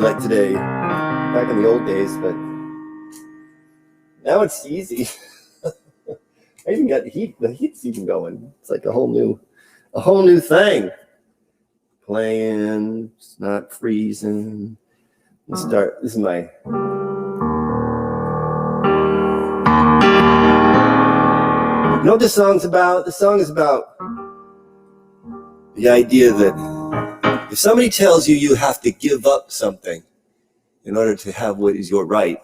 like today, back in the old days, but now it's easy. I even got the heat's even going. It's like a whole new thing. Playing, it's not freezing. Let's start. This is my. You know what this song's about? The song is about the idea that if somebody tells you you have to give up something in order to have what is your right,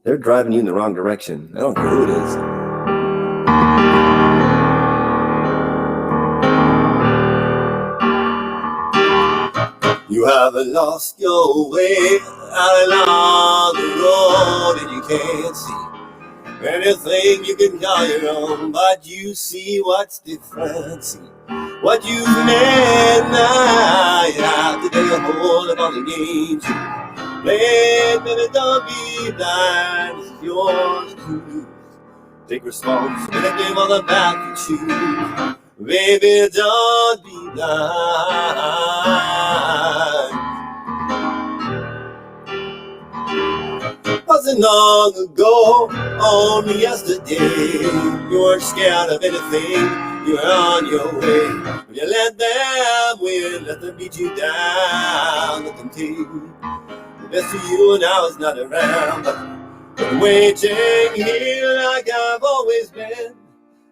they're driving you in the wrong direction. I don't care who it is. You haven't lost your way out along the road and you can't see anything you can call your own, but you see what's different. See what you've made now. You have to take a hold of all the games you played, baby, don't be blind. This is yours to lose. Take responsibility for the path you choose. Baby, don't be blind. Wasn't long ago, only yesterday, you weren't scared of anything, you were on your way. But you let them win, let them beat you down, let them take the best of you, and now it's not around. But waiting here like I've always been,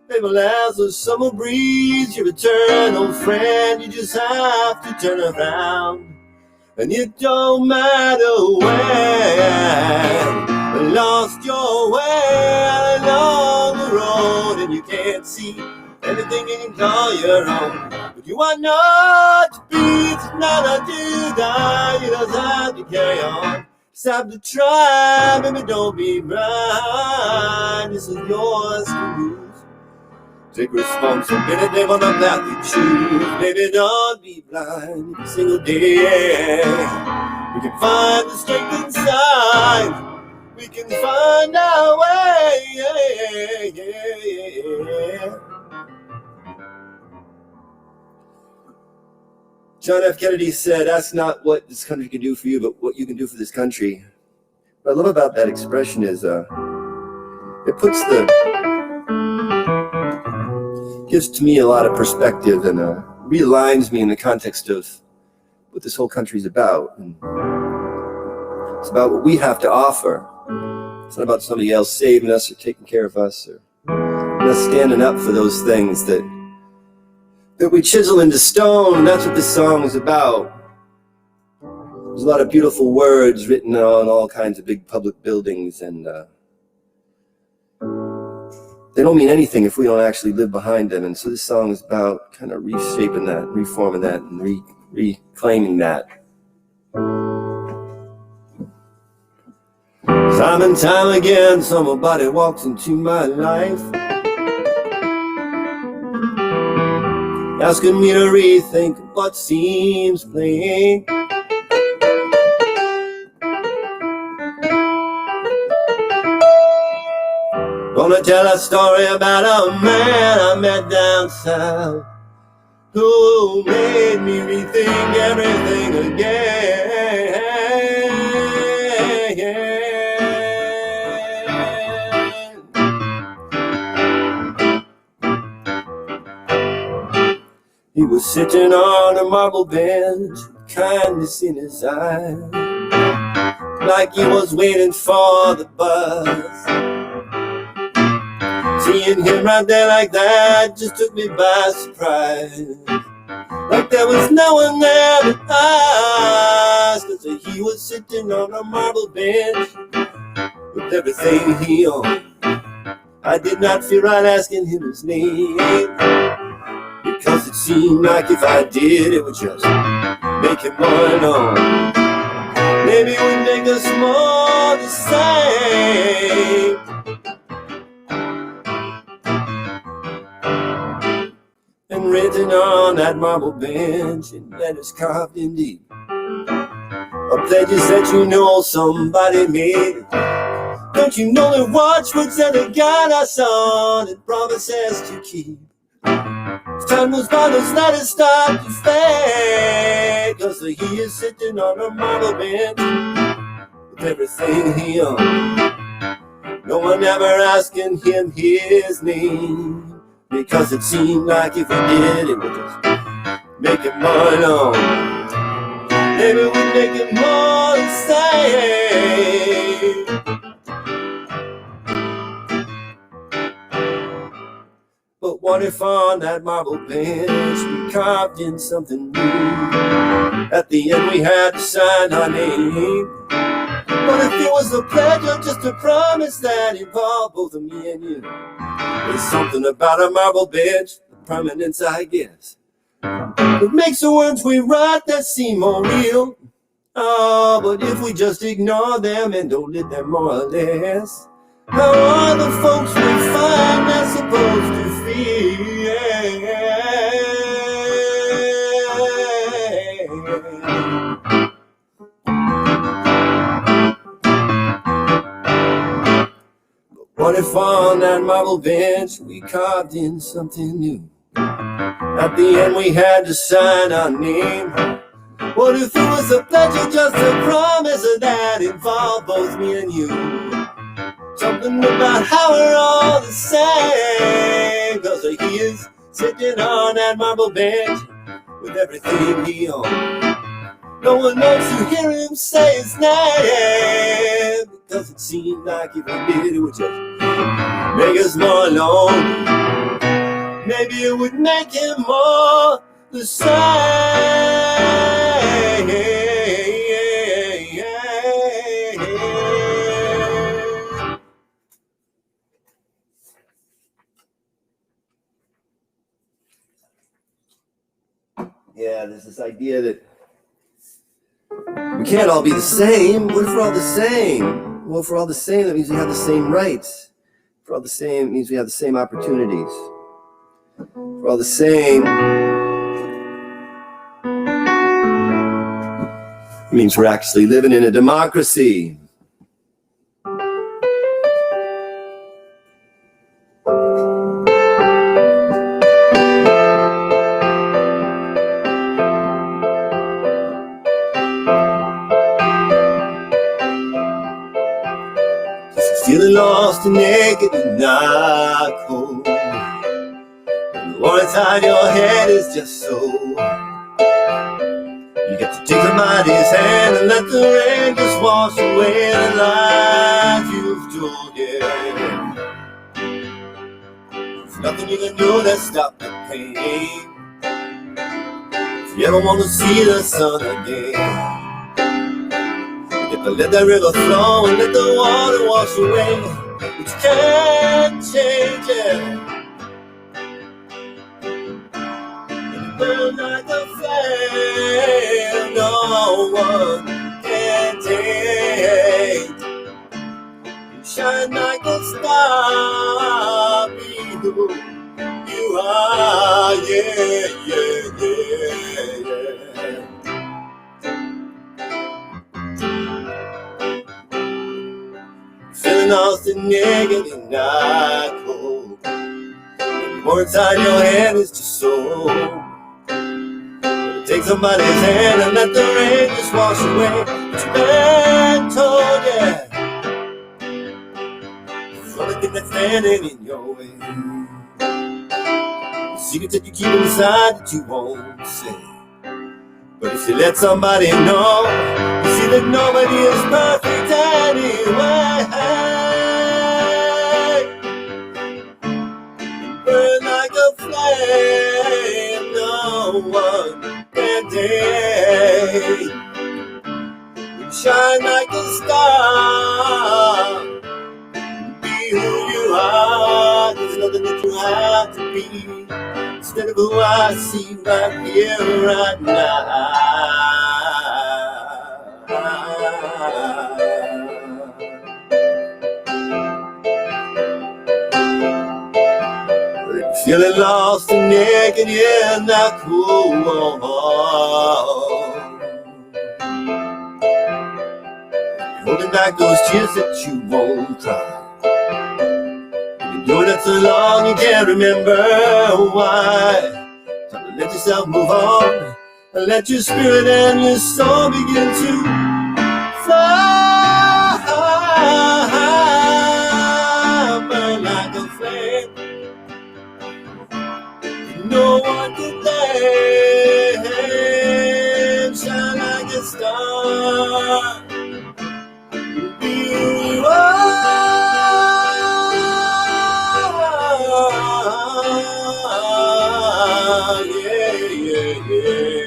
baby, as the summer breeze, your eternal friend. You just have to turn around, and it don't matter when. Lost your way along the road, and you can't see anything you can call your own. But you are not to be, it's not to die. You just have to carry on. Just have to try, baby, don't be blind. This is yours to lose. Take responsibility for the path you choose. Baby, don't be blind every single day. We can find the strength inside. We can find our way. John F. Kennedy said, ask not what this country can do for you, but what you can do for this country. What I love about that expression is it gives to me a lot of perspective and realigns me in the context of what this whole country is about. And it's about what we have to offer. It's not about somebody else saving us or taking care of us or us standing up for those things that we chisel into stone. That's what this song is about. There's a lot of beautiful words written on all kinds of big public buildings, and they don't mean anything if we don't actually live behind them. And so this song is about kind of reshaping that, reforming that, and reclaiming that. Time and time again, somebody walks into my life, asking me to rethink what seems plain. Gonna tell a story about a man I met down south who made me rethink everything again. He was sitting on a marble bench, kindness in his eyes, like he was waiting for the bus. Seeing him right there like that just took me by surprise. Like there was no one there but us, 'cause he was sitting on a marble bench with everything he owned. I did not feel right asking him his name, because it seemed like if I did, it would just make him more known. Maybe it would make us more the same. And written on that marble bench in letters carved in deep are pledges that you know somebody made. Don't you know the watchwords that the guide us on and promises to keep? Time moves by, don't let it stop to fade, 'cause he is sitting on a marble bench with everything he owns. No one ever asking him his name, because it seemed like if we did, it would just make it more known. Maybe we'd make it more insane. But what if on that marble bench we carved in something new? At the end we had to sign our name. What if it was a pledge or just a promise that involved both of me and you? There's something about a marble bench, the permanence I guess, it makes the words we write that seem more real. Oh, but if we just ignore them and don't live them more or less, how are the folks we find not supposed to feel? What if on that marble bench we carved in something new? At the end we had to sign our name. What if it was a pledge or just a promise that involved both me and you? Something about how we're all the same, 'cause he is sitting on that marble bench with everything he owns. No one wants to hear him say his name, because it seems like if we did, it would just make us more alone. Maybe it would make him more the same. Yeah, there's this idea that we can't all be the same. What if we're all the same? Well, if we're all the same, that means we have the same rights. If we're all the same, it means we have the same opportunities. If we're all the same, it means we're actually living in a democracy. Feeling lost and naked and not cold. And the one inside your head is just so. You get to take somebody's hand and let the rain just wash away the lies you've told, yeah. There's nothing you can do to stop the pain. If you ever want to see the sun again, let that river flow and let the water wash away, but you can't change it. And you burn like a flame no one can take. You shine like a star, be who you are, yeah, yeah, yeah, yeah. Feeling lost and naked and not cold. More inside your head is just so. Take somebody's hand and let the rain just wash away what you've been told, yeah. It's the only thing that's standing in your way. The secret that you keep inside that you won't say. But if you let somebody know, you see that nobody is perfect anyway. You burn like a flame no one can take. You shine like a star. Be who you are. There's nothing that you have to be instead of who I see right here, right now. Feeling lost and naked, yeah, not cool. Holding back those tears that you won't cry. You've been doing it so long you can't remember why. let yourself move on. Let your spirit and your soul begin to fly, burn like a flame. No one can blame. Shine like a star. Be who you are. Yeah, yeah, yeah.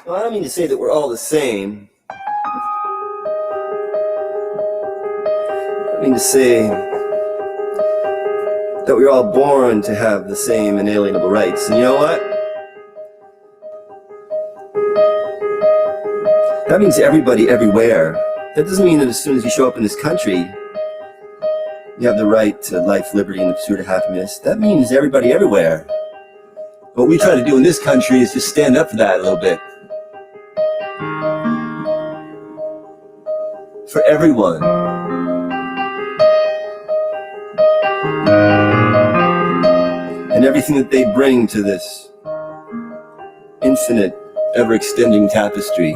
Well, I don't mean to say that we're all the same. I mean to say that we're all born to have the same inalienable rights. And you know what? That means everybody everywhere. That doesn't mean that as soon as you show up in this country, you have the right to life, liberty, and the pursuit of happiness. That means everybody everywhere. What we try to do in this country is just stand up for that a little bit. For everyone. And everything that they bring to this infinite, ever-extending tapestry.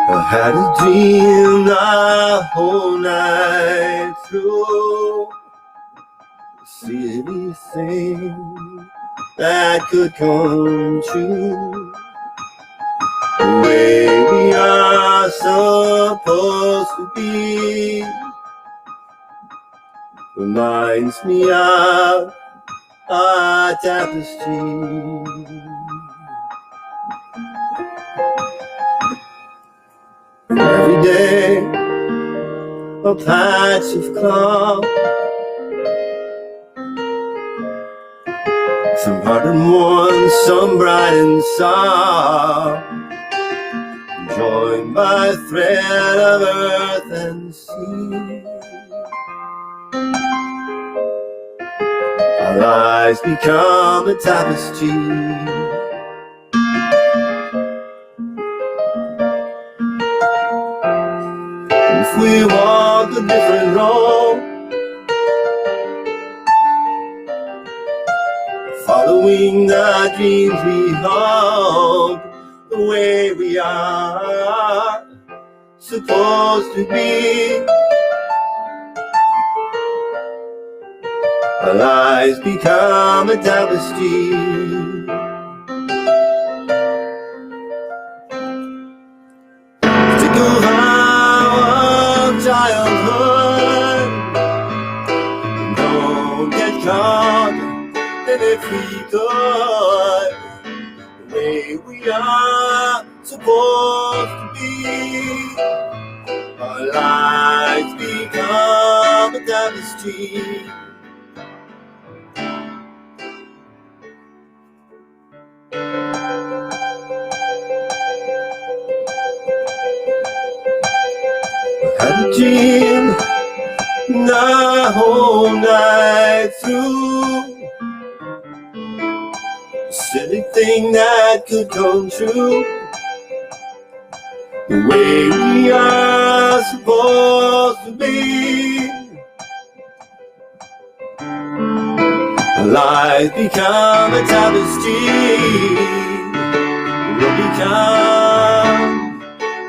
I had a dream the whole night through. See anything that could come true. The way we are supposed to be reminds me of our tapestry. Every day, a patch of calm. Some hard and worn, some bright and soft, joined by a thread of earth and sea. Our lives become a tapestry. If we walk a different road, following the dreams we hold, the way we are supposed to be, our lives become a tapestry. Stick a vow of childhood, don't get caught. And if we could, the way we are supposed to be, our lives become a tapestry. I had a dream the whole night through. Silly thing that could come true. The way we are supposed to be. Our lives become a tapestry. We'll become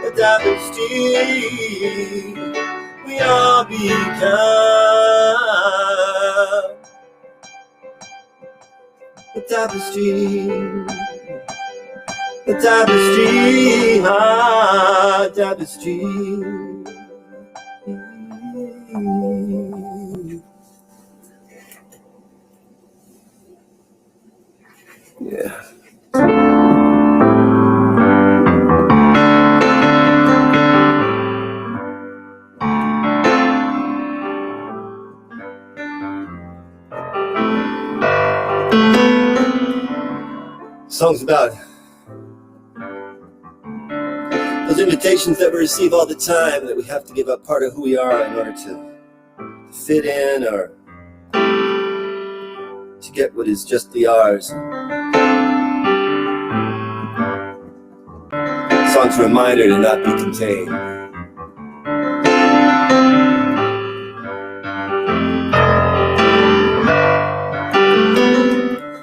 a tapestry. We all become a tapestry, a tapestry, ah, tapestry. Yeah. Song's about those invitations that we receive all the time, that we have to give up part of who we are in order to fit in or to get what is justly ours. Song's a reminder to not be contained.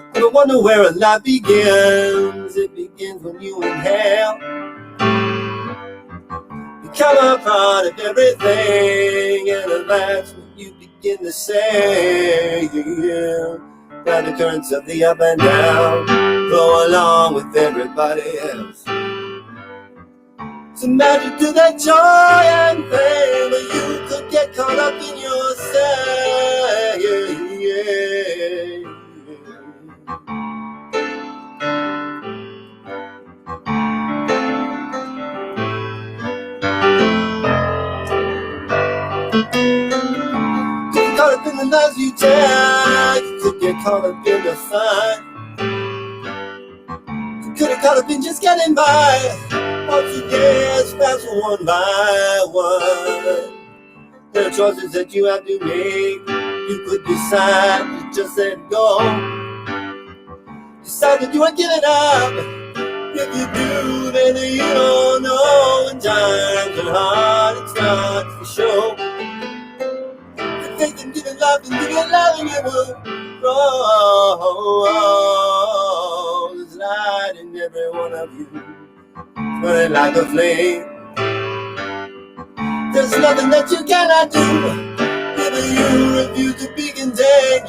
I wonder where a life begins. It begins when you inhale. Become a part of everything, and that's what you begin to say. Ride the currents of the up and down, flow along with everybody else. It's a magic to that joy and pain, but you could get caught up in yourself. Get caught up in the lies you tell. You could get caught up in the fight. You could have caught up in just getting by. Once you get past one by one, there are choices that you have to make. You could decide to just let go. Decide that you ain't giving up. If you do, then you don't know. When times are hard, it starts to show. The faith in giving love and giving love, and you will grow. There's light in every one of you, burning like a flame. There's nothing that you cannot do if you refuse to be contained.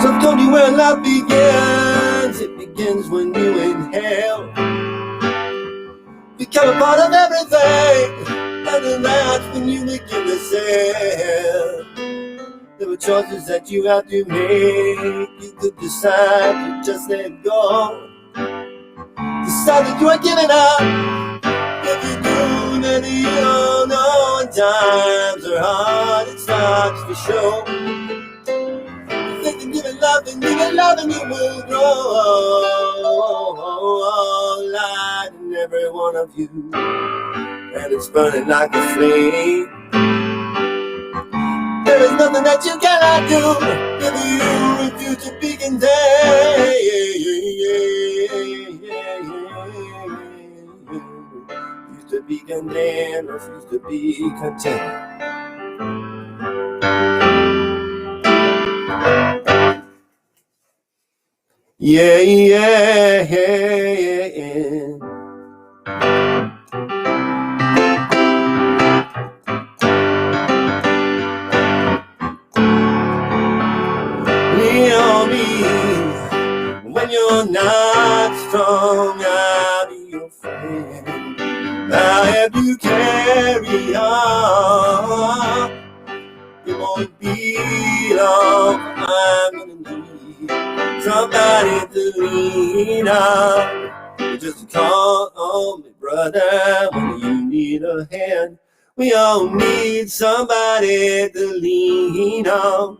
So I've told you where love begins. It begins when you inhale. Become a part of everything, and then that's when you begin to say, there were choices that you have to make. You could decide to just let go. Decide that you ain't giving up. If you do, then you don't know. When times are hard, it starts to show. If they can give it love, and you will grow. Light in every one of you, and it's burning like a flame. There is nothing that you cannot do if you refuse to be contained. Refuse to be contained, refuse to be content. Yeah. Lean on me when you're not strong. I'll be your friend. I'll help you carry on. It won't be long. I'm gonna need somebody to lean on. You just call on me, brother, when you need a hand. We all need somebody to lean on.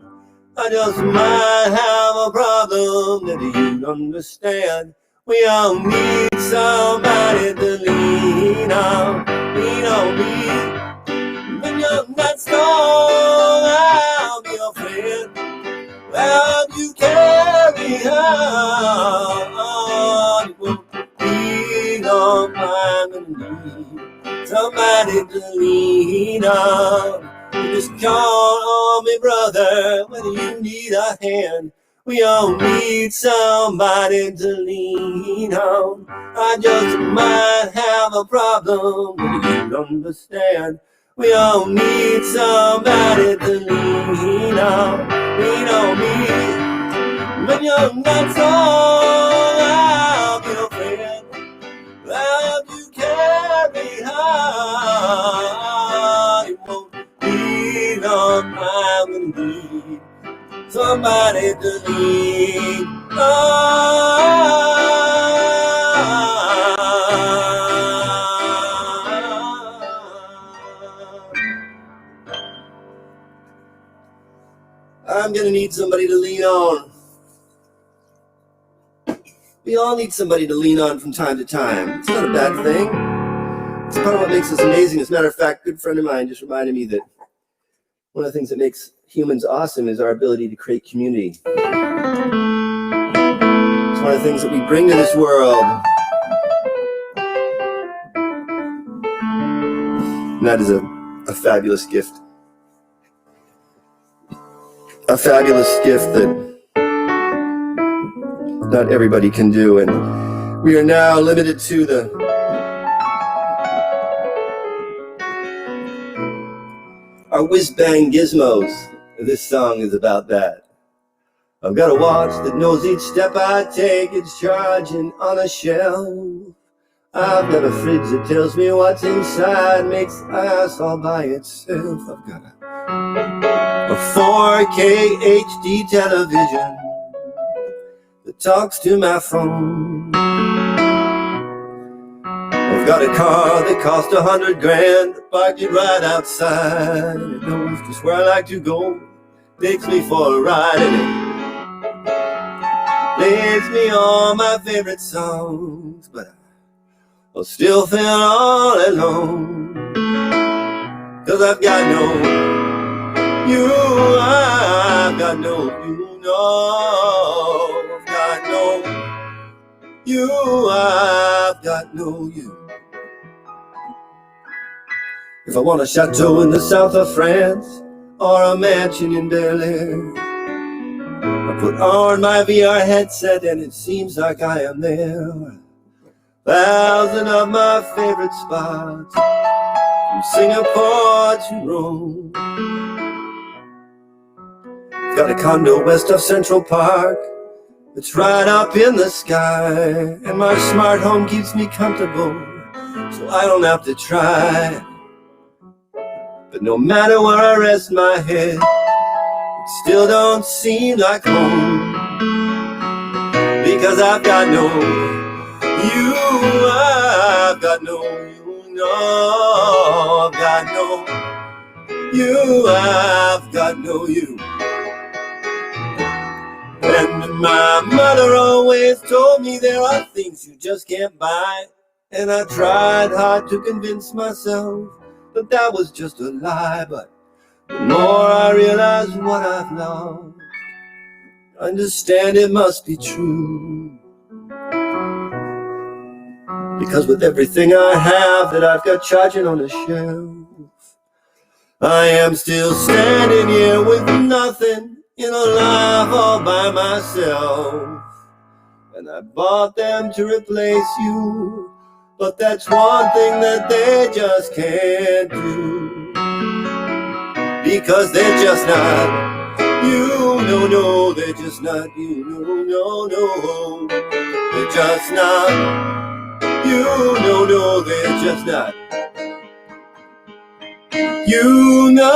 I just might have a problem that you understand. We all need somebody to lean on. Lean on me when you're not strong. I'll be your friend. I'll help you carry on. It won't be long. I'm gonna need somebody to lean on. You just call on me, brother, when you need a hand. We all need somebody to lean on. I just might have a problem that you understand. We all need somebody to lean on. Lean on me when you're not strong. I'll be your friend. I'll help you carry on. It won't be long. I'm gonna need somebody to lean on. on. We all need somebody to lean on from time to time. It's not a bad thing. It's part of what makes us amazing. As a matter of fact, a good friend of mine just reminded me that one of the things that makes humans awesome is our ability to create community. It's one of the things that we bring to this world. And that is a fabulous gift. A fabulous gift that not everybody can do. And we are now limited to our whiz-bang gizmos. This song is about that. I've got a watch that knows each step I take. It's charging on a shelf. I've got a fridge that tells me what's inside, makes ice all by itself. I've got a 4K HD television that talks to my phone. I've got a car that cost $100,000, parked it right outside, and it knows just where I like to go, takes me for a ride, and it plays me all my favorite songs, but I'll still feel all alone, 'cause I've got no you, I've got no you, no, I've got no you, I've got no you. If I want a chateau in the south of France, or a mansion in Bel Air, I put on my VR headset and it seems like I am there. 1,000 of my favorite spots, from Singapore to Rome. Got a condo west of Central Park, it's right up in the sky, and my smart home keeps me comfortable, so I don't have to try. But no matter where I rest my head, it still don't seem like home, because I've got no you, I've got no you, no, I've got no you, I've got no you. And my mother always told me there are things you just can't buy, and I tried hard to convince myself that that was just a lie, but the more I realize what I've lost, I understand it must be true. Because with everything I have that I've got charging on a shelf, I am still standing here with nothing in a life all by myself. And I bought them to replace you, but that's one thing that they just can't do, because they're just not you, no, no, they're just not you, no, no, no, they're just not you, no, no, they're just not you, no,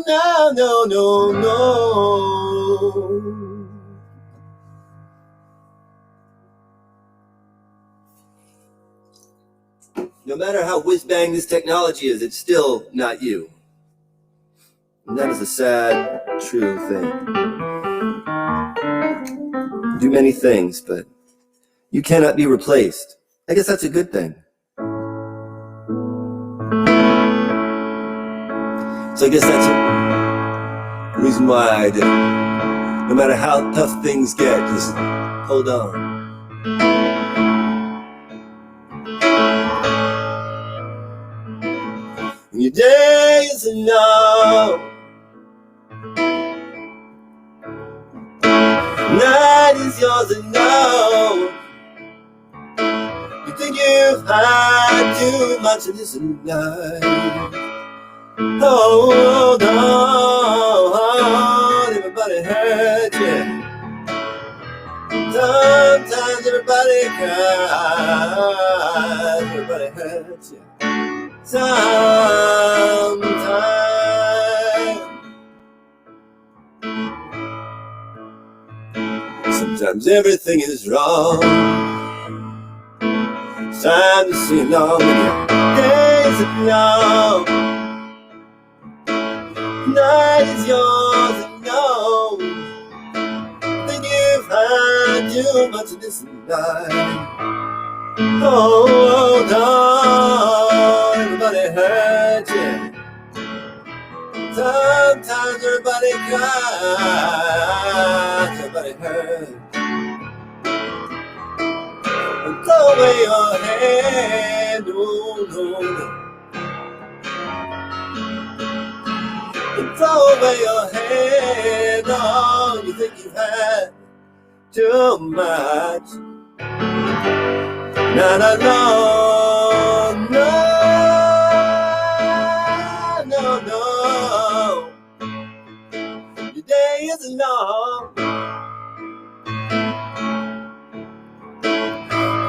no, no, no, no. No matter how whiz-bang this technology is, it's still not you. And that is a sad, true thing. You do many things, but you cannot be replaced. I guess that's a good thing. So I guess that's the reason why I did. No matter how tough things get, just hold on. When your day is enough, night is yours enough. You think you've had too much of this night. Hold on, everybody hurts you. Sometimes everybody cries, everybody hurts you. Sometimes everything is wrong. It's time to sing along when your days are young. Night is yours and no, too much of this night. Hold on, everybody hurts you. Sometimes everybody cries, everybody hurts. And throw away your hand, oh no. And throw away your hand, oh, you think you've had too much. No, no, no, no, no, no. Your day isn't long.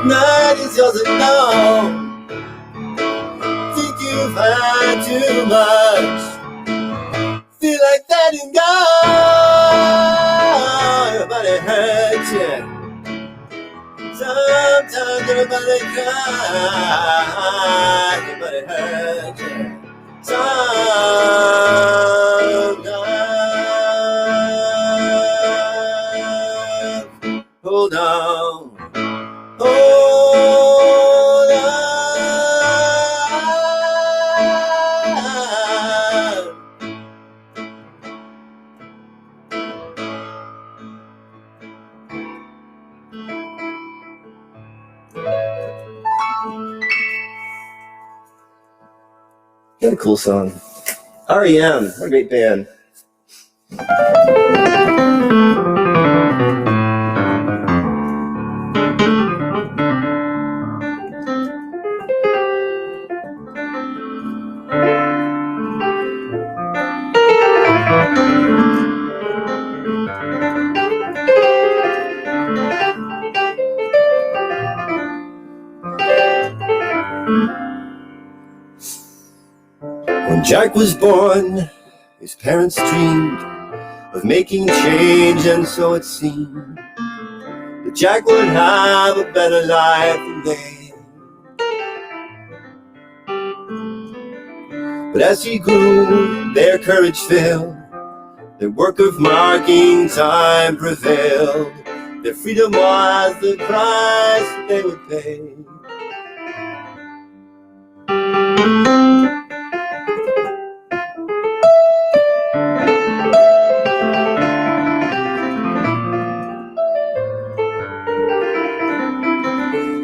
Night is yours alone. Think you've had too much. Feel like letting go. Everybody hurts you. Sometimes everybody cries. Everybody hurts you. Sometimes. Hold on. Hold on. What a cool song. R.E.M., what a great band. When Jack was born, his parents dreamed of making change, and so it seemed that Jack would have a better life than they. But as he grew, their courage failed, their work of marking time prevailed. Their freedom was the price that they would pay.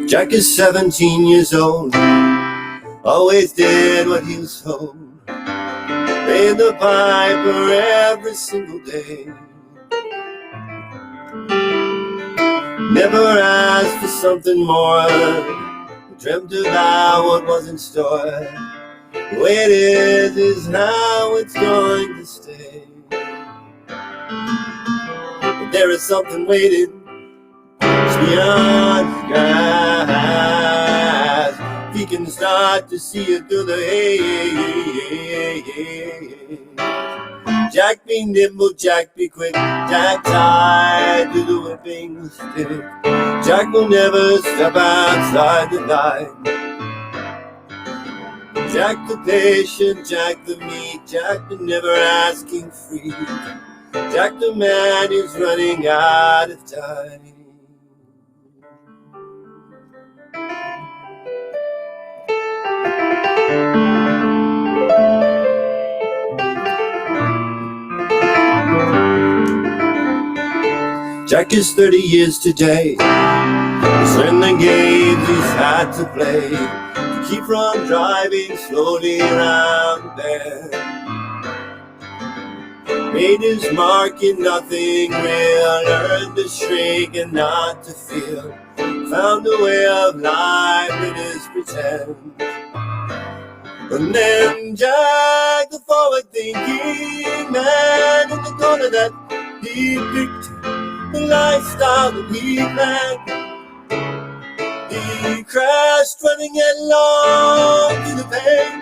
Jack is 17 years old, always did what he was told, paying the piper every single day. Never asked for something more, dreamt about what was in store. The way it is how it's going to stay. But there is something waiting beyond the skies. He can start to see it through the haze. Jack be nimble, Jack be quick, Jack tied to the whipping stick. Jack will never step outside the line. Jack the patient, Jack the meek, Jack the never asking free. Jack the man who's running out of time. Jack is 30 years today. He's learned the games he's had to play to keep from driving slowly around the bend. Made his mark in nothing real, learned to shrink and not to feel. Found a way of life that is pretend. And then Jack, the forward-thinking man in the corner that he picked, the lifestyle that he planned. He crashed, running headlong through the pain.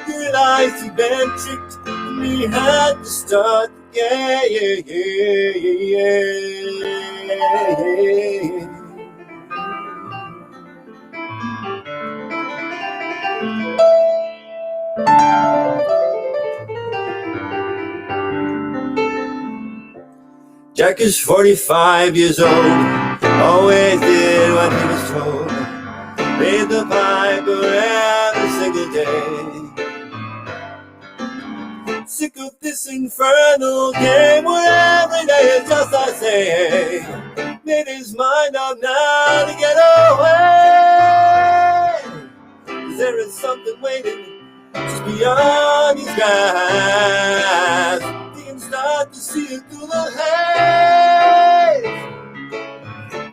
He realized he'd been tricked, and he had to start again. Jack Jack is 45 years old, always did what he was told, paid the piper every single day. Sick of this infernal game where every day is just the same. Made his mind up now to get away. 'Cause there is something waiting just beyond his grasp. He can start to see it through the haze.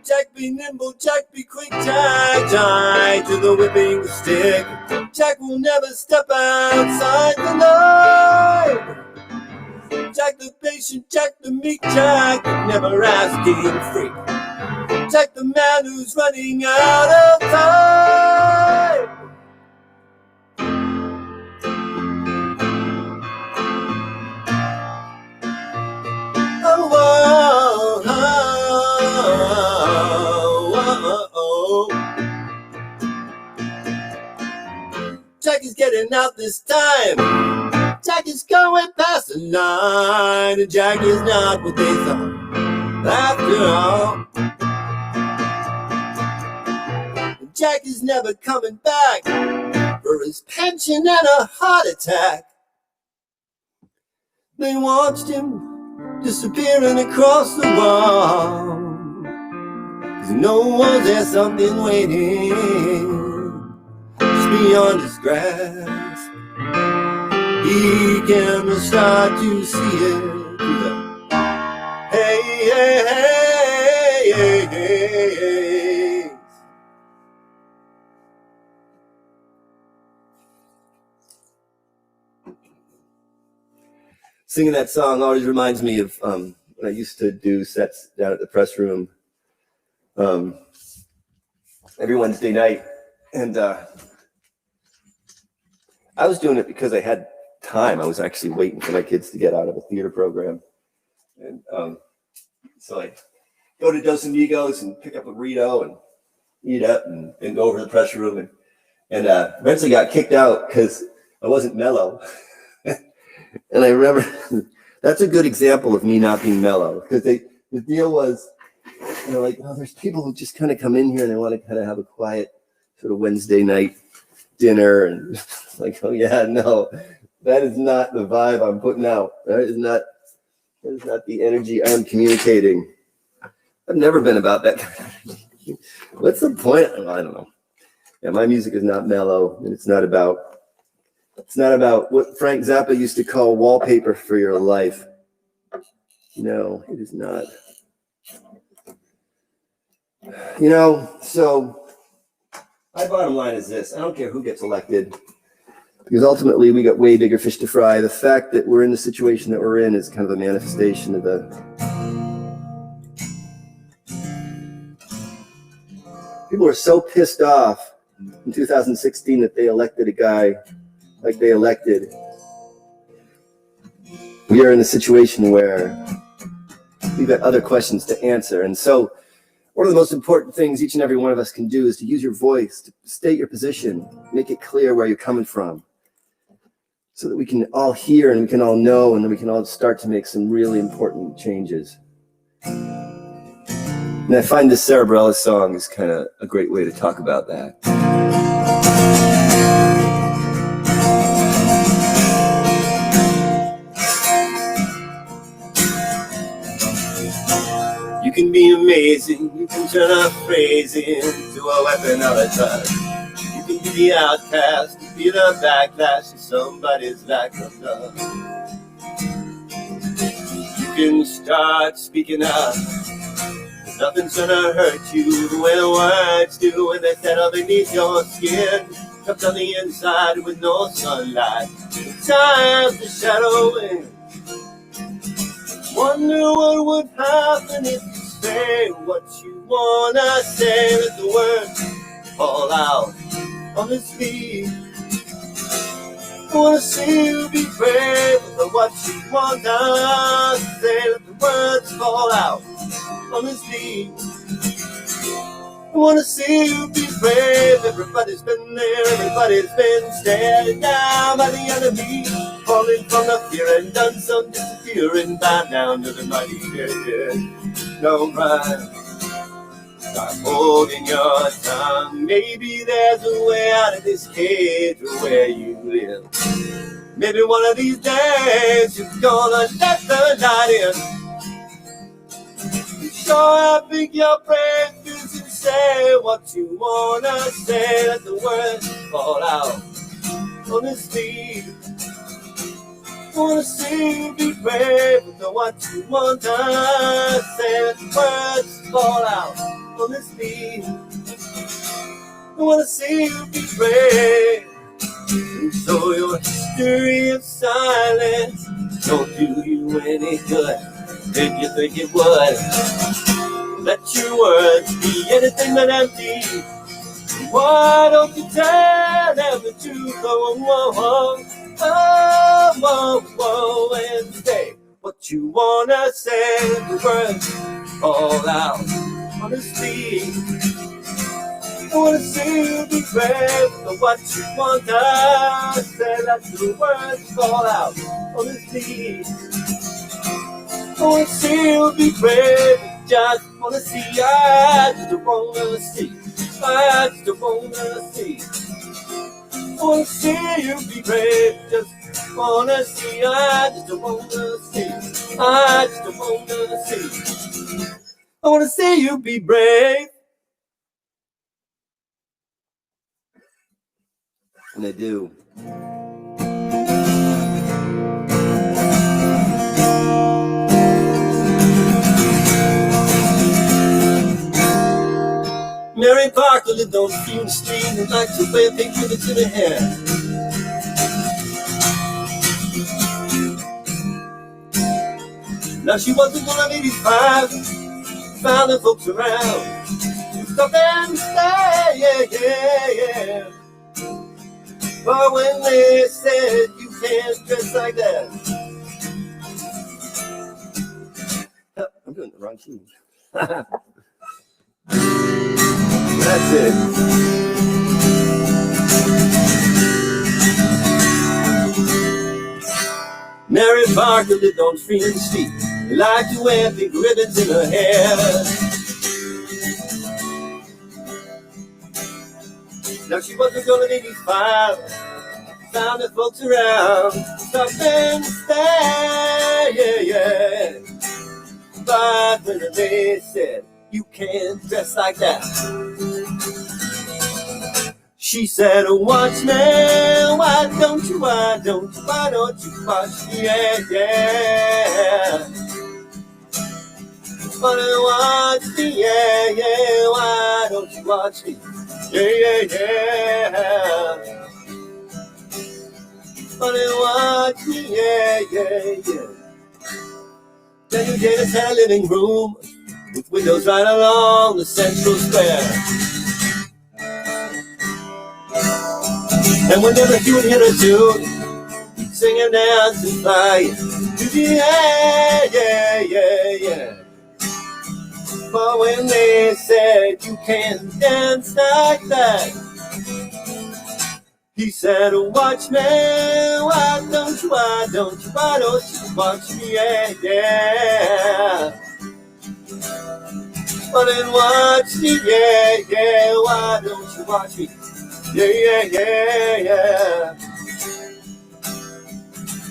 Jack be nimble, Jack be quick, Jack tied to the whipping stick. Jack will never step outside the line. Jack the patient, Jack the meek, Jack the never asking freak. Jack the man who's running out of time. Oh, oh, oh, oh, oh. Jack is getting out this time. Jack is going past the line, and Jack is not what they thought. After all, Jack is never coming back for his pension and a heart attack. They watched him disappearing across the wall. 'Cause no one there's something waiting just beyond his grasp. He can start to see it through the hey, hey, hey, hey, hey, hey. Singing that song always reminds me of when I used to do sets down at the press room every Wednesday night. And I was doing it because I had time. I was actually waiting for my kids to get out of a theater program. And so I go to Dos Amigos and pick up a burrito and eat up and go over to the press room. And eventually got kicked out because I wasn't mellow. And I remember that's a good example of me not being mellow, because the deal was, you know, like, oh, there's people who just kind of come in here and they want to kind of have a quiet sort of Wednesday night dinner, and like, oh yeah, no, that is not the vibe I'm putting out. That is not the energy I'm communicating. I've never been about that kind of energy. What's the point? I don't know. Yeah, my music is not mellow, and it's not about what Frank Zappa used to call wallpaper for your life. No, it is not. You know, so my bottom line is this: I don't care who gets elected, because ultimately we got way bigger fish to fry. The fact that we're in the situation that we're in is kind of a manifestation of the people are so pissed off in 2016 that they elected a guy like they elected. We are in a situation where we've got other questions to answer. And so one of the most important things each and every one of us can do is to use your voice, to state your position, make it clear where you're coming from, so that we can all hear and we can all know, and then we can all start to make some really important changes. And I find this Cerebrella song is kind of a great way to talk about that. You can be amazing, you can turn a phrase into a weapon of attack. You can be the outcast, you be the backlash of somebody's lack of love. You can start speaking up, 'cause nothing's gonna hurt you the way words do when they settle beneath your skin. Trapped on the inside with no sunlight, time to shadow in. Wonder what would happen if you say what you wanna say. Let the words fall out on the speed. I wanna see you be brave with what you wanna say. Let the words fall out on the speed. I wanna see you be brave. Everybody's been there, everybody's been stared down by the enemy. falling from the fear and done some disappearing, bow down to the mighty, no rhyme. Start holding your tongue. Maybe there's a way out of this cage where you live. Maybe one of these days you're gonna let the light in. So I think your brave is and say what you wanna say. Let the words fall out honestly. Wanna see you be brave with what you wanna say. Let the words fall out honestly. I wanna see you be brave. And so your history of silence don't do you any good. Did you think it would? Let your words be anything but empty. Why don't you tell them the truth? Oh, and say what you wanna say. The words all out honestly. I wanna see you be brave for what you wanna say. Let the words fall out honestly. I wanna see you be brave. Just wanna see, I just wanna see, I just wanna see. I wanna see you be brave. Just wanna see, I just wanna see, I just wanna see. I wanna see you be brave. And I do. Mary Parker lived on Fume Street and liked to wear pink ribbons in her hair. Now she wasn't gonna 85, found the folks around. Stop and stay, yeah. But when they said you can't dress like that, I'm doing the wrong key. That's it. Mary Parker lived on Freeman Street. She liked to wear big ribbons in her hair. Now she wasn't gonna be 85. Found the folks around. Stop and stay, yeah. But when they said you can't dress like that, she said, watch me, why don't you watch me, yeah. But watch me, yeah, why don't you watch me, yeah. But watch me, yeah. Then you gave us a living room with windows right along the central square. And whenever you would hit a tune, you'd sing and dance and fly to the air, yeah. But when they said you can't dance like that, he said, watch me, why don't you watch me, yeah. But then watch me, yeah, why don't you watch me? Yeah.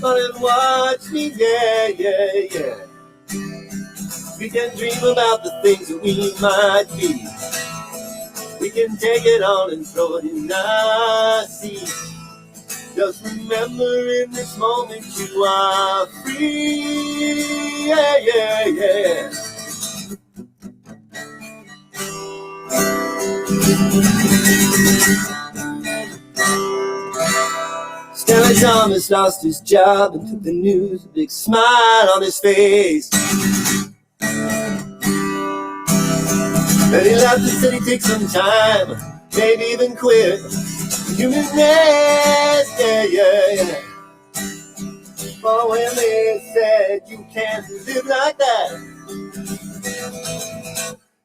But then watch me, yeah. We can dream about the things that we might be. We can take it on and throw it in the sea. Just remember in this moment you are free, yeah. Stanley Thomas lost his job and took the news, a big smile on his face. And he left and said he'd take some time, maybe even quit humanness, yeah. But when they said you can't live like that,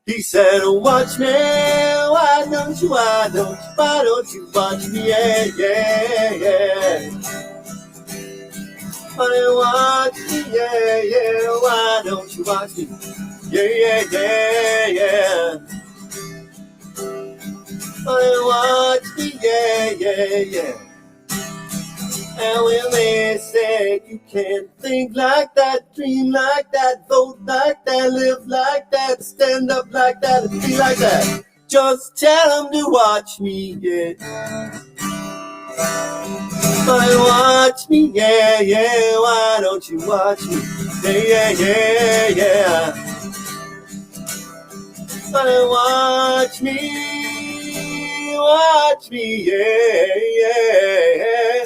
he said, watch me, why don't you watch me, yeah. Honey, watch me, yeah, yeah. Why don't you watch me? Yeah, yeah, yeah, yeah. Honey, watch me, yeah, yeah, yeah. And when they say you can't think like that, dream like that, vote like that, live like that, stand up like that, and be like that, just tell them to watch me, yeah. Honey, watch me, yeah, yeah. Why don't you watch me? Yeah, yeah, yeah, yeah. Honey, watch me, yeah, yeah.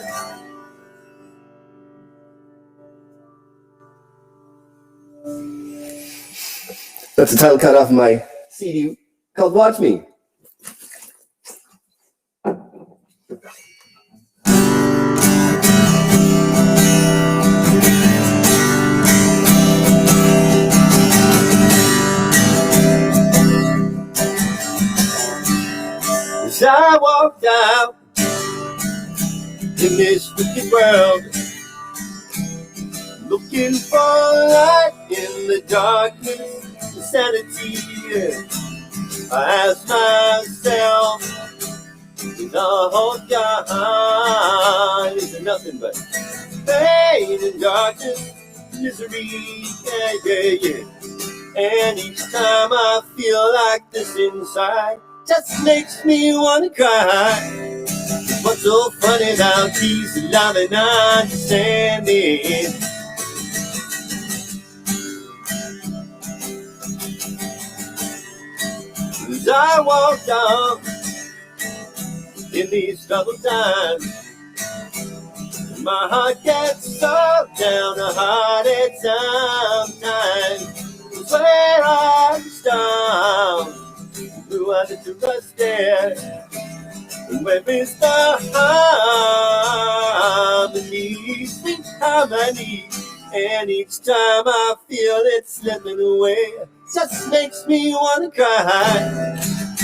That's the title cut off my CD called Watch Me. As I walked out in this wicked world, looking for light in the darkness, sanity, yeah. I asked myself, in the whole God, is there nothing but pain and darkness, misery, yeah, yeah, yeah. And each time I feel like this inside, just makes me wanna cry. What's so funny about peace and love and understanding? As I walk down in these troubled times, my heart gets so downhearted sometimes. It's where I stop, who are the trusted, and where is the harmony, sweet harmony? And each time I feel it slipping away, just makes me wanna cry.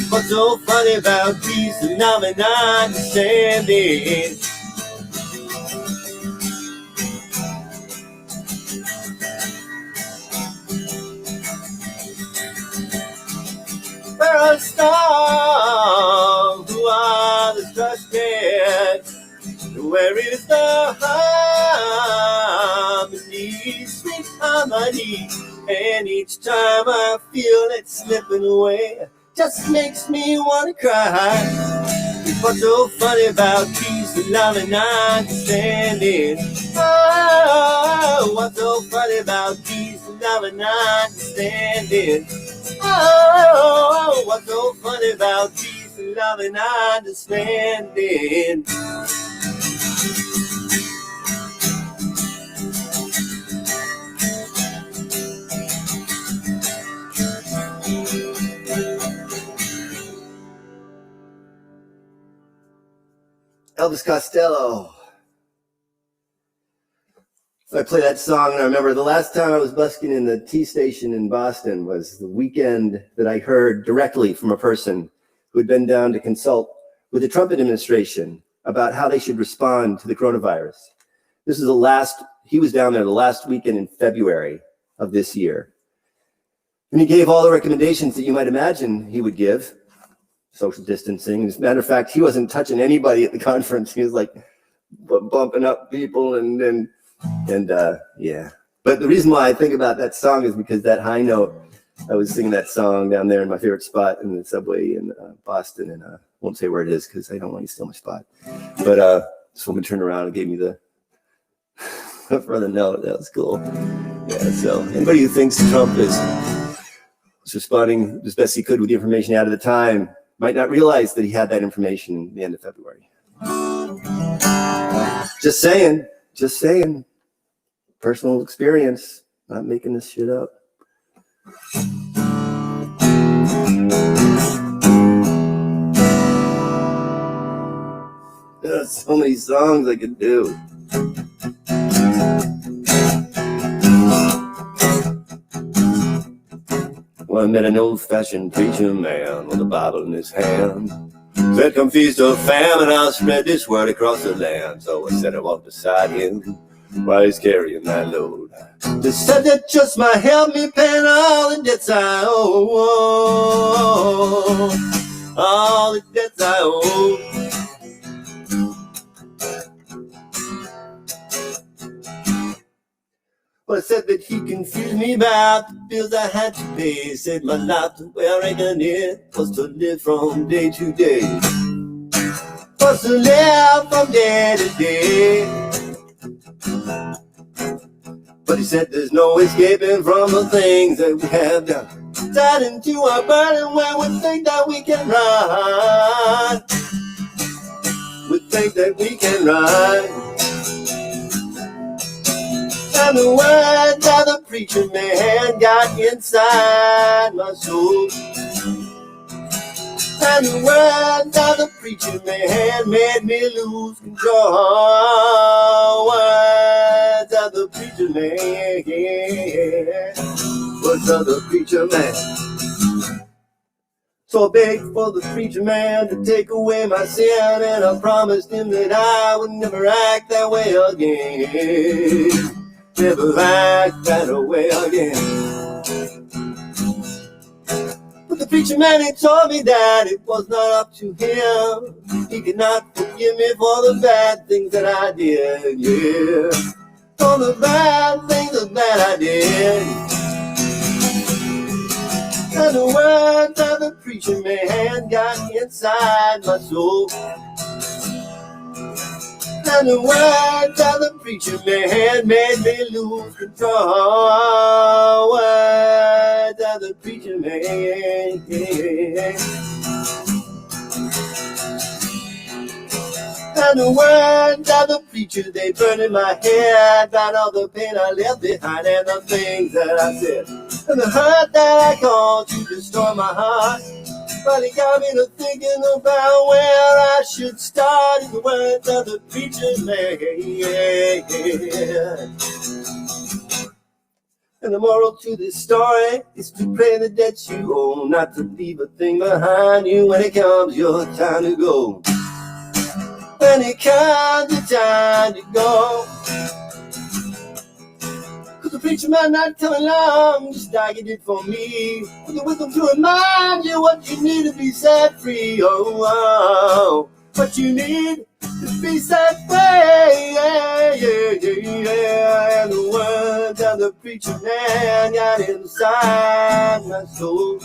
What's so funny about peace and love and understanding? Where are the stars? Who are the trusted? Where is the harmony, sweet harmony? And each time I feel it slipping away, just makes me wanna cry. What's so funny about peace and love and understanding? Oh, what's so funny about peace and love and understanding? Oh, what's so funny about peace and love and understanding? Elvis Costello. So I play that song, and I remember the last time I was busking in the T station in Boston was the weekend that I heard directly from a person who had been down to consult with the Trump administration about how they should respond to the coronavirus. This is he was down there the last weekend in February of this year. And he gave all the recommendations that you might imagine he would give. Social distancing. As a matter of fact, he wasn't touching anybody at the conference. He was like bumping up people and yeah. But the reason why I think about that song is because that high note, I was singing that song down there in my favorite spot in the subway in Boston, and I won't say where it is because I don't want you to steal my spot. But this woman turned around and gave me the further note. That was cool. Yeah. So anybody who thinks Trump was responding as best he could with the information out at the time might not realize that he had that information in the end of February. Just saying. Personal experience, not making this shit up. There's so many songs I could do. Well, I met an old-fashioned preacher man with a Bible in his hand. Said, come feast or famine, I'll spread this word across the land. So I said I walked beside him, while he's carrying that load. They said that just might help me pay all the debts I owe. All the debts I owe. Well, I said that he confused me about the bills I had to pay. He said my life, the way I reckoned it, was to live from day to day. Was to live from day to day. But he said there's no escaping from the things that we have done. Tied into our burden where we think that we can run. We think that we can run. And the words of the preacher man got inside my soul. And the words of the preacher man made me lose control. Words of the preacher man. Words of the preacher man. So I begged for the preacher man to take away my sin, and I promised him that I would never act that way again. Never act that way again. But the preacher man, he told me that it was not up to him. He could not forgive me for the bad things that I did, yeah. For the bad things that I did. And the words of the preacher man got inside my soul. And the words of the preacher man made me lose control. Words of the preacher man. And the words of the preacher, they burn in my head about all the pain I left behind and the things that I said. And the hurt that I caused to destroy my heart. But it got me to thinking about where I should start in the words of the preacher man. And the moral to this story is to pay the debts you owe, not to leave a thing behind you when it comes your time to go. When it comes your time to go. The preacher man not coming along, just like he did for me. With the wisdom to remind you what you need to be set free. Oh, oh, what you need to be set free. Yeah, yeah, yeah. And the words of the preacher man got inside my soul.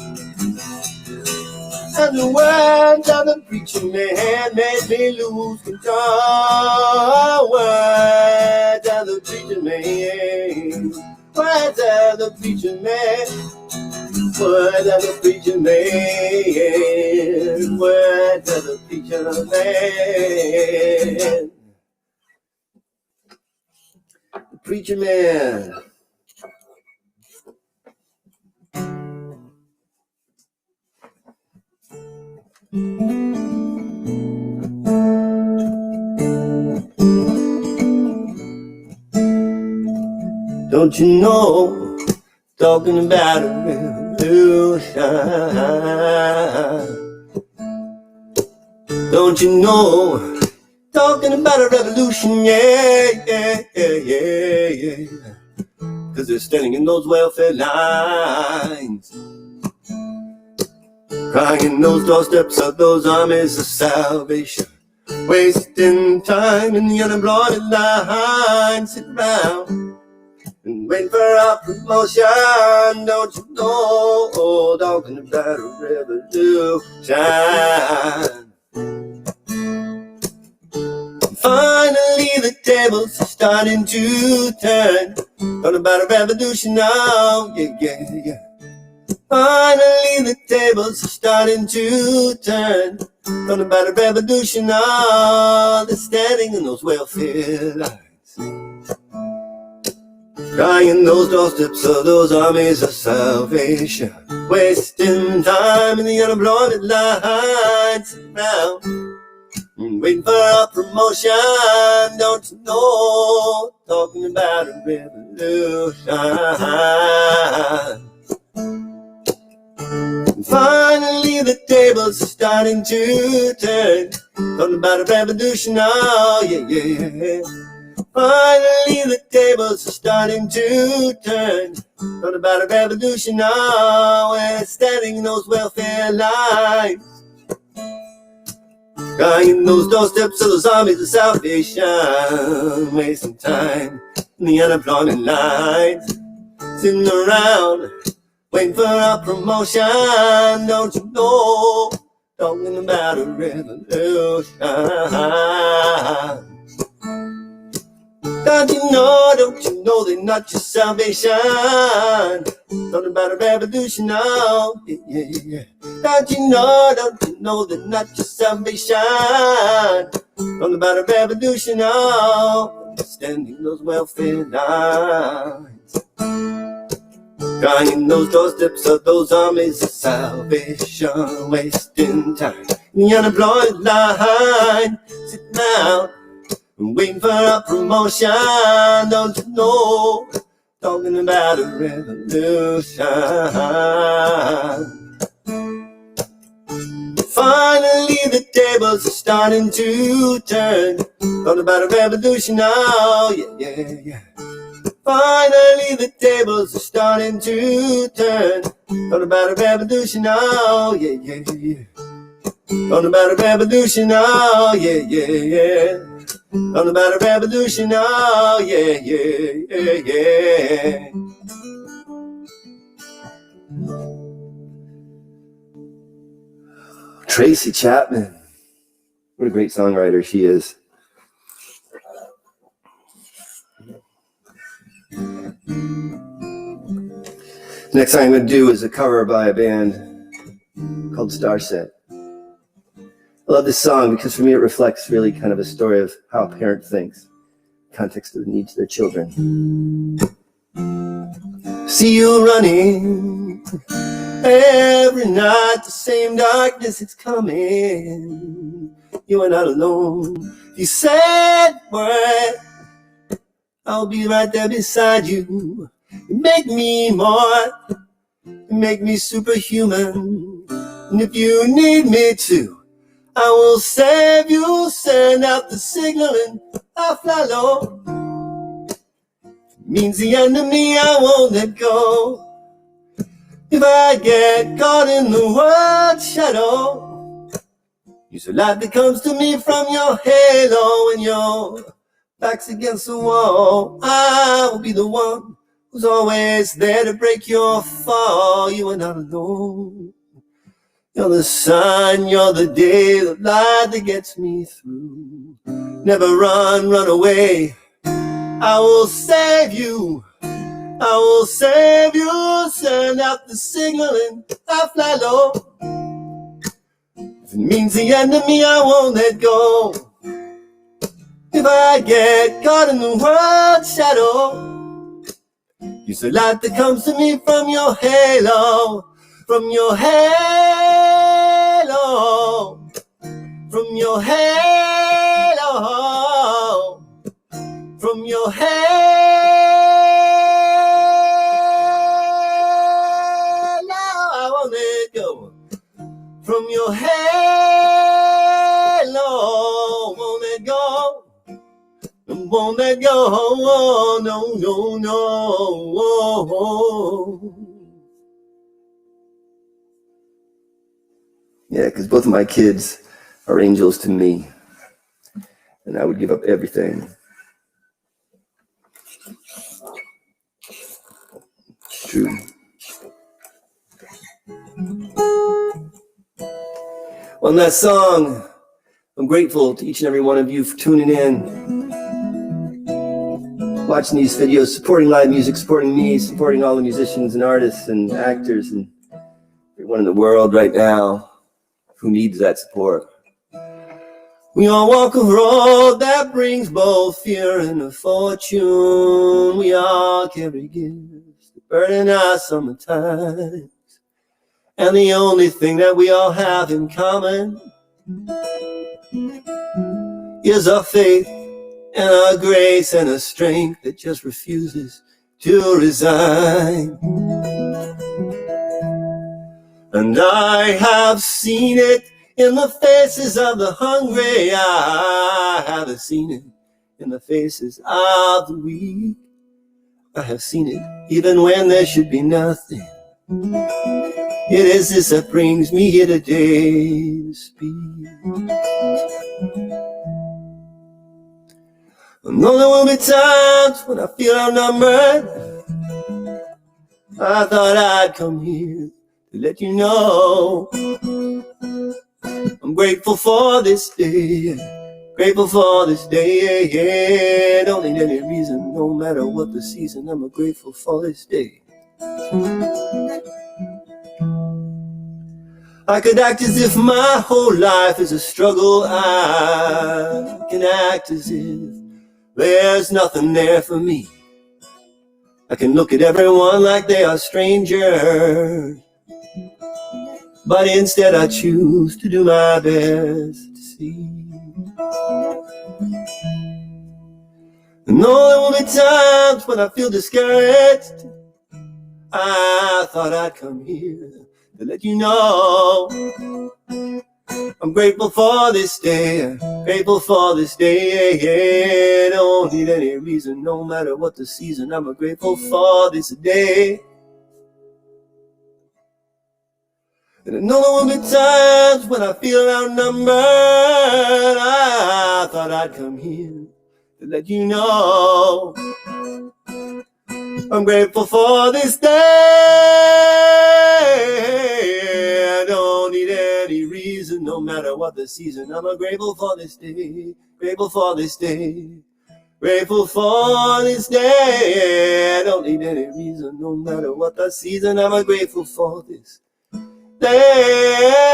And the words of the preacher man made me lose control. Words of the preacher man. Words of the preacher man. Words of the preacher man. Words of the preacher man. The preacher man. Don't you know, talking about a revolution. Don't you know, talking about a revolution, yeah, yeah, yeah, yeah, yeah. Cause they're standing in those welfare lines, crying those doorsteps of those armies of salvation, wasting time in the unemployment line, sitting around and waiting for our promotion. Don't you know, talking about a revolution. Finally the tables are starting to turn, talking about a revolution now, yeah, yeah, yeah. Finally the tables are starting to turn, talking about a revolution now. They're standing in those welfare lines, crying those doorsteps of those armies of salvation, wasting time in the unemployment lines now, waiting for a promotion. Don't you know, talking about a revolution. Finally the tables are starting to turn, talking about a revolution, oh yeah, yeah, yeah. Finally the tables are starting to turn. Not about a revolution now, we're standing in those welfare lines. Guarding those doorsteps of those armies of salvation. Wasting time in the unemployment lines. Sitting around, waiting for a promotion. Don't you know, talking about a revolution. Don't you know they're not your salvation. Talking about a revolution now, yeah. Don't you know they're not your salvation. Talking about a revolution now, standing those welfare lines. Guarding those doorsteps of those armies of salvation. Wasting time in the unemployed line. Sitting down and waiting for a promotion. Don't you know, talking about a revolution. Finally the tables are starting to turn. Talking about a revolution now, yeah. Finally the tables are starting to turn. Talking about a revolution now, yeah. Talking about a revolution now, yeah. Talking about a revolution now, yeah. Tracy Chapman. What a great songwriter she is. Next thing I'm going to do is a cover by a band called Starset. I love this song because for me it reflects really kind of a story of how a parent thinks, context of the needs of their children. See you running every night, the same darkness, it's coming. You are not alone. You said word, I'll be right there beside you. You make me more, you make me superhuman. And if you need me to, I will save you. Send out the signal and I'll fly low. It means the end of me, I won't let go. If I get caught in the world's shadow, use the light that comes to me from your halo. When your back's against the wall, I will be the one who's always there to break your fall. You are not alone. You're the sun, you're the day, the light that gets me through. Never run away. I will save you. I will save you. Send out the signal and I'll fly low. If it means the end of me, I won't let go. If I get caught in the world's shadow, use the light that comes to me from your halo. From your halo, from your halo, from your halo, I won't let go. From your halo, won't let go. Won't let go, no. Yeah, because both of my kids are angels to me, and I would give up everything. It's true. On that song, I'm grateful to each and every one of you for tuning in, watching these videos, supporting live music, supporting me, supporting all the musicians and artists and actors and everyone in the world right now who needs that support. We all walk a road that brings both fear and a fortune. We all carry gifts that burden our summer times. And the only thing that we all have in common is our faith and our grace and a strength that just refuses to resign. And I have seen it in the faces of the hungry. I haven't seen it in the faces of the weak. I have seen it even when there should be nothing. It is this that brings me here today to speak. I know there will be times when I feel outnumbered. I thought I'd come here to let you know I'm grateful for this day. Grateful for this day, yeah. Don't need any reason, no matter what the season. I'm grateful for this day. I could act as if my whole life is a struggle. I can act as if there's nothing there for me. I can look at everyone like they are strangers, but instead I choose to do my best to see. And though there will be times when I feel discouraged, I thought I'd come here to let you know I'm grateful for this day, grateful for this day, yeah. Don't need any reason, no matter what the season. I'm grateful for this day. And I know there will be times when I feel outnumbered. I thought I'd come here to let you know I'm grateful for this day. I don't need any reason, no matter what the season. I'm grateful for this day, grateful for this day, grateful for this day. I don't need any reason, no matter what the season. I'm grateful for this day.